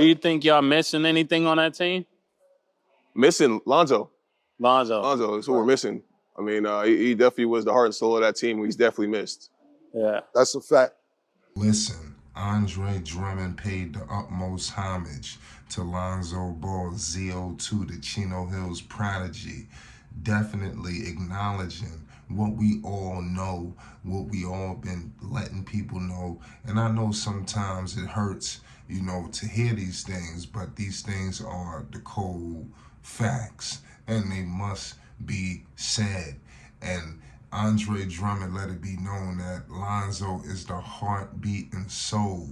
Do you think y'all missing anything on that team? Missing Lonzo. Lonzo. Lonzo is who we're missing. I mean, he definitely was the heart and soul of that team. He's definitely missed. Yeah. That's a fact. Listen, Andre Drummond paid the utmost homage to Lonzo Ball, ZO2, the Chino Hills prodigy, definitely acknowledging what we all know, what we all been letting people know. And I know sometimes it hurts, to hear these things, but these things are the cold facts and they must be said. And Andre Drummond let it be known that Lonzo is the heartbeat and soul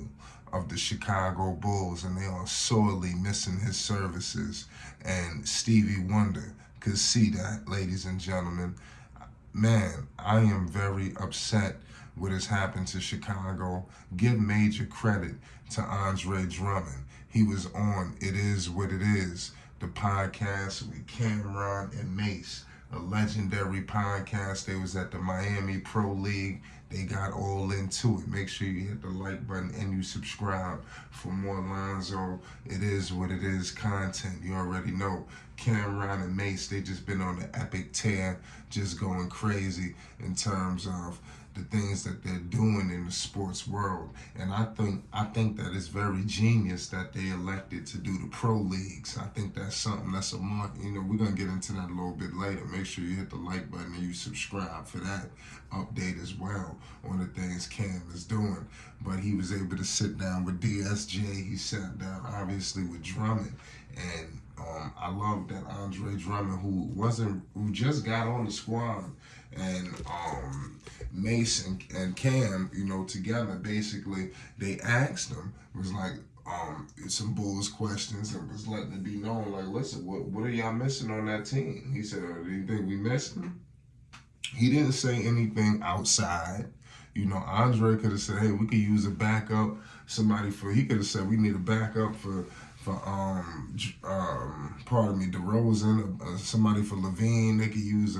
of the Chicago Bulls, and they are sorely missing his services. And Stevie Wonder could see that, ladies and gentlemen. Man, I am very upset what has happened to Chicago. Give major credit to Andre Drummond. He was on It Is What It Is, the podcast with Cameron and Mase, a legendary podcast. They was at the Miami Pro League. They got all into it. Make sure you hit the like button and you subscribe for more Lonzo It Is What It Is content. You already know. Cameron and Mase, they just been on the epic tear, just going crazy in terms of the things that they're doing in the sports world. And I think that it's very genius that they elected to do the pro leagues. I think that's something that's a mark. We're gonna get into that a little bit later. Make sure you hit the like button and you subscribe for that update as well on the things Cam is doing. But he was able to sit down with DSJ. He sat down obviously with Drummond, and I love that Andre Drummond, who just got on the squad, and Mase and Cam, together, basically, they asked him, was like, some Bulls questions, and was letting it be known, like, listen, what are y'all missing on that team? He said, do you think we missed him? He didn't say anything outside. Andre could have said, hey, we could use a backup, he could have said we need a backup for DeRozan, somebody for Levine. They could use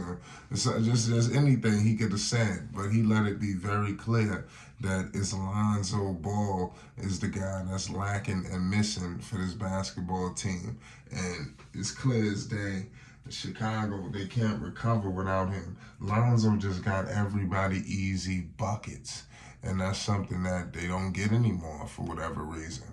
just anything he could have said, but he let it be very clear that it's Lonzo Ball is the guy that's lacking and missing for this basketball team, and it's clear as day. Chicago, they can't recover without him. Lonzo just got everybody easy buckets, and that's something that they don't get anymore for whatever reason.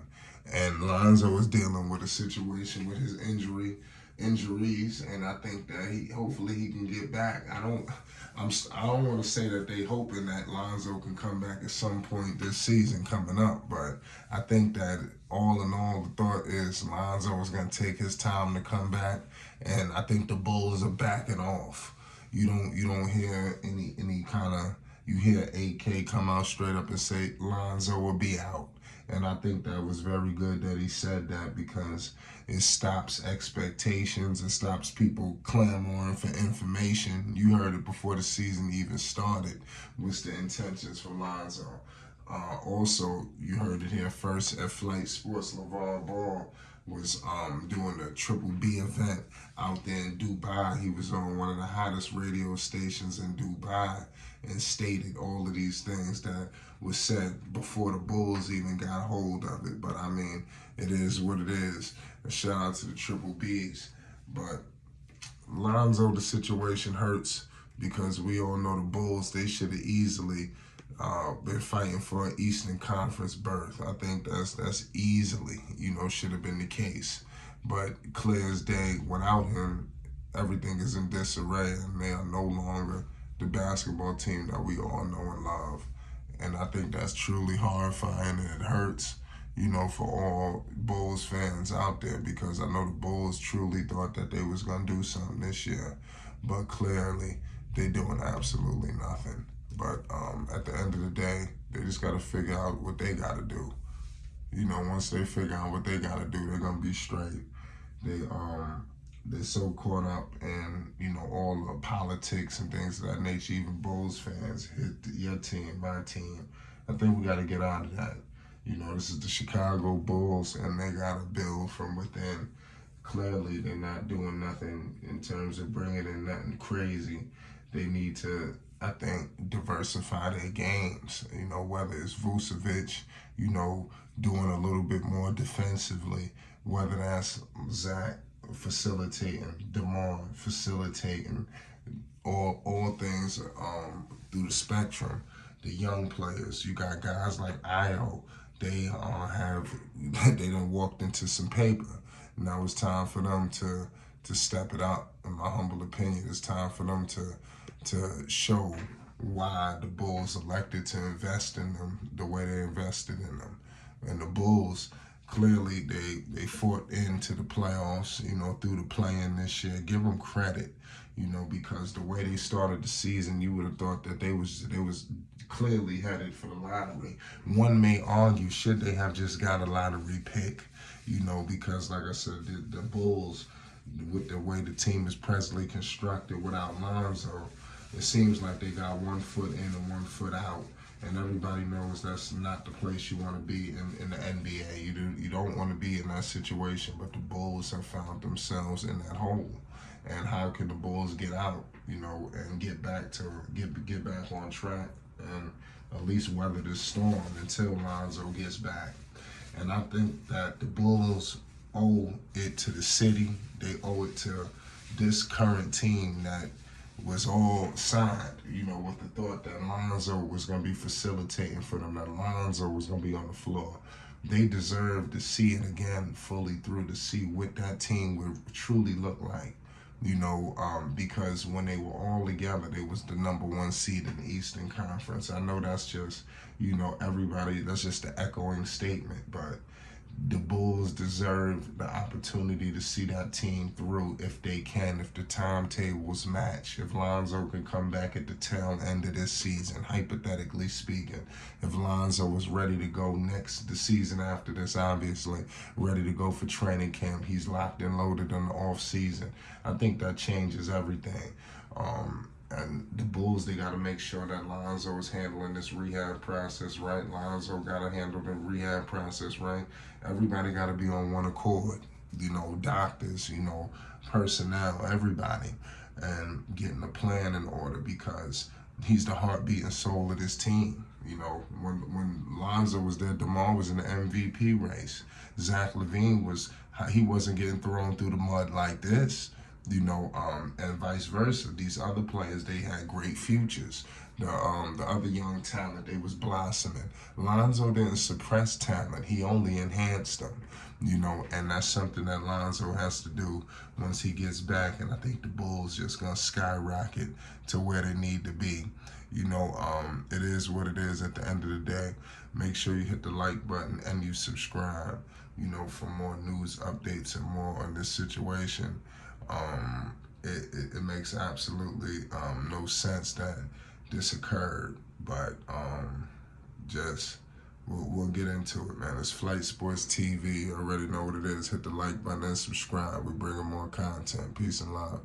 And Lonzo is dealing with a situation with his injuries, and I think that hopefully he can get back. I don't want to say that they hoping that Lonzo can come back at some point this season coming up, but I think that all in all, the thought is Lonzo is going to take his time to come back, and I think the Bulls are backing off. You don't hear any kind of, you hear AK come out straight up and say Lonzo will be out. And I think that was very good that he said that, because it stops expectations and stops people clamoring for information. You heard it before the season even started. What's the intentions for Lonzo? Also, you heard it here first at Flight Sports. LeVar Ball was doing the Triple B event out there in Dubai. He was on one of the hottest radio stations in Dubai and stated all of these things that was said before the Bulls even got hold of it. But I mean, it is what it is. A shout out to the Triple Bs. But Lonzo, the situation hurts because we all know the Bulls, they should have easily been fighting for an Eastern Conference berth. I think that's easily, should have been the case. But clear as day, without him, everything is in disarray, and they are no longer the basketball team that we all know and love. And I think that's truly horrifying, and it hurts, for all Bulls fans out there, because I know the Bulls truly thought that they was going to do something this year, but clearly they doing absolutely nothing. But at the end of the day, they just got to figure out what they got to do. Once they figure out what they got to do, they're going to be straight. They're so caught up in, all the politics and things of that nature. Even Bulls fans hit your team, my team. I think we got to get out of that. This is the Chicago Bulls, and they got to build from within. Clearly, they're not doing nothing in terms of bringing in nothing crazy. They need to I think, diversify their games. You know, whether it's Vucevic, you know, doing a little bit more defensively, whether that's Zach facilitating, DeMar facilitating, all things through the spectrum. The young players, you got guys like Io. They they done walked into some paper. Now it's time for them to step it up. In my humble opinion, it's time for them to show why the Bulls elected to invest in them the way they invested in them. And the Bulls, clearly they fought into the playoffs, you know, through the play-in this year. Give them credit, you know, because the way they started the season, you would have thought that they was clearly headed for the lottery. One may argue, should they have just got a lottery pick, you know, because like I said, the Bulls, with the way the team is presently constructed without Lonzo, it seems like they got 1 foot in and 1 foot out. And everybody knows that's not the place you want to be in the NBA. You don't want to be in that situation, but the Bulls have found themselves in that hole. And how can the Bulls get out, you know, and get back on track and at least weather this storm until Lonzo gets back? And I think that the Bulls owe it to the city. They owe it to this current team that was all signed, you know, with the thought that Lonzo was going to be facilitating for them, that Lonzo was going to be on the floor. They deserve to see it again fully through, to see what that team would truly look like, you know, because when they were all together, they was the #1 seed in the Eastern Conference. I know that's just, you know, everybody, that's just the echoing statement, but the Bulls deserve the opportunity to see that team through if they can, if the timetables match, if Lonzo can come back at the tail end of this season, hypothetically speaking. If Lonzo was ready to go the season after this, obviously, ready to go for training camp, he's locked and loaded in the off season. I think that changes everything. And the Bulls, they got to make sure that Lonzo is handling this rehab process right. Lonzo got to handle the rehab process right. Everybody got to be on one accord. You know, doctors, you know, personnel, everybody. And getting a plan in order, because he's the heartbeat and soul of this team. You know, when Lonzo was there, DeMar was in the MVP race. Zach LaVine he wasn't getting thrown through the mud like this. You know, and vice versa. These other players, they had great futures. The other young talent, they was blossoming. Lonzo didn't suppress talent; he only enhanced them. You know, and that's something that Lonzo has to do once he gets back. And I think the Bulls just gonna skyrocket to where they need to be. You know, it is what it is at the end of the day. Make sure you hit the like button and you subscribe, you know, for more news updates and more on this situation. It makes absolutely no sense that this occurred, but just we'll get into it, man. It's Flight Sports TV. You already know what it is. Hit the like button and subscribe. We're bringing more content. Peace and love.